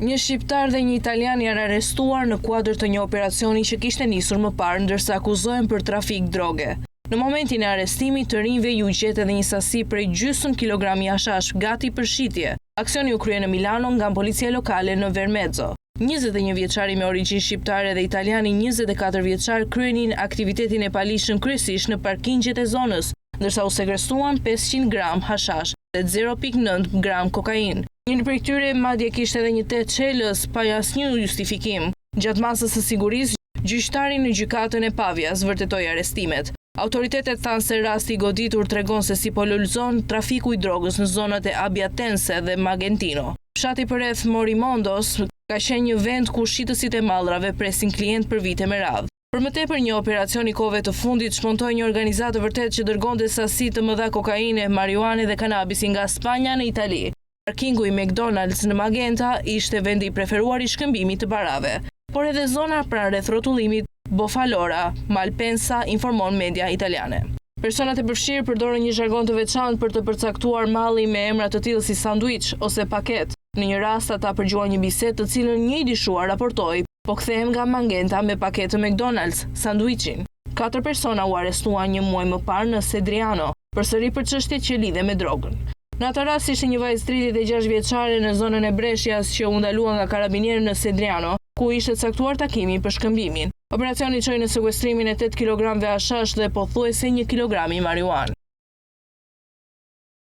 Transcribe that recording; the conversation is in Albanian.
Një shqiptar dhe një italian janë arrestuar në kuadër të një operacioni që kishte nisur më parë, ndërsa akuzohen për trafik droge. Në momentin e arrestimit të rinjve ju gjet edhe një sasi prej gjysmë kilogrami hashash gati për shitje. Aksioni u krye në Milano nga policia lokale në Vermezzo. 21 vjeçari me origjinë shqiptare dhe italiani 24 vjeçar kryenin aktivitetin e palishëm kryesisht në parkingjet e zonës, ndërsa u segrestuan 500 gram hashash dhe 0.9 gram kokainë. Një prej këtyre madje kishte edhe një tet çelës pa asnjë justifikim. Gjatë masës së sigurisë, gjyqtari në gjykatën e Pavjas vërtetoi arrestimet. Autoritetet thanë se rasti i goditur tregon se si po lulëzon trafiku i drogës në zonat e Abjatense dhe Magentino. Fshati përreth Morimondos ka qenë një vend ku shitësit e mallrave presin klient për vite me radhë. Për më tepër, një operacion i kohëve të fundit shmontoi një organizatë vërtet që dërgonte sasi të mëdha kokaine, marijuane dhe kanabisi nga Spanja në Itali. Parkingu i McDonald's në Magenta ishte vendi i preferuar i shkëmbimit të barave, por edhe zona pranë rreth rrotullimit Bofalora, Malpensa, informon media italiane. Personat e përfshirë përdorën një zhargon të veçantë për të përcaktuar malli me emra të tillë si sanduiç ose paket. Në një rast ata përgjuan një bisedë të cilën një i dishuar raportoi, po kthehem nga Magenta me paketë McDonald's, sanduiçin. 4 persona u arrestuan një muaj më parë në Sedriano, përsëri për çështje që lidhe me drogën. Në atë rast ishte një vajzë 36 vjeçare në zonën e Brescias që u ndalua nga karabinierë në Sedriano, ku ishte caktuar takimi për shkëmbimin. Operacioni çoi në sekuestrimin e 8 kg hashash dhe pothuajse 1 kg marijuanë.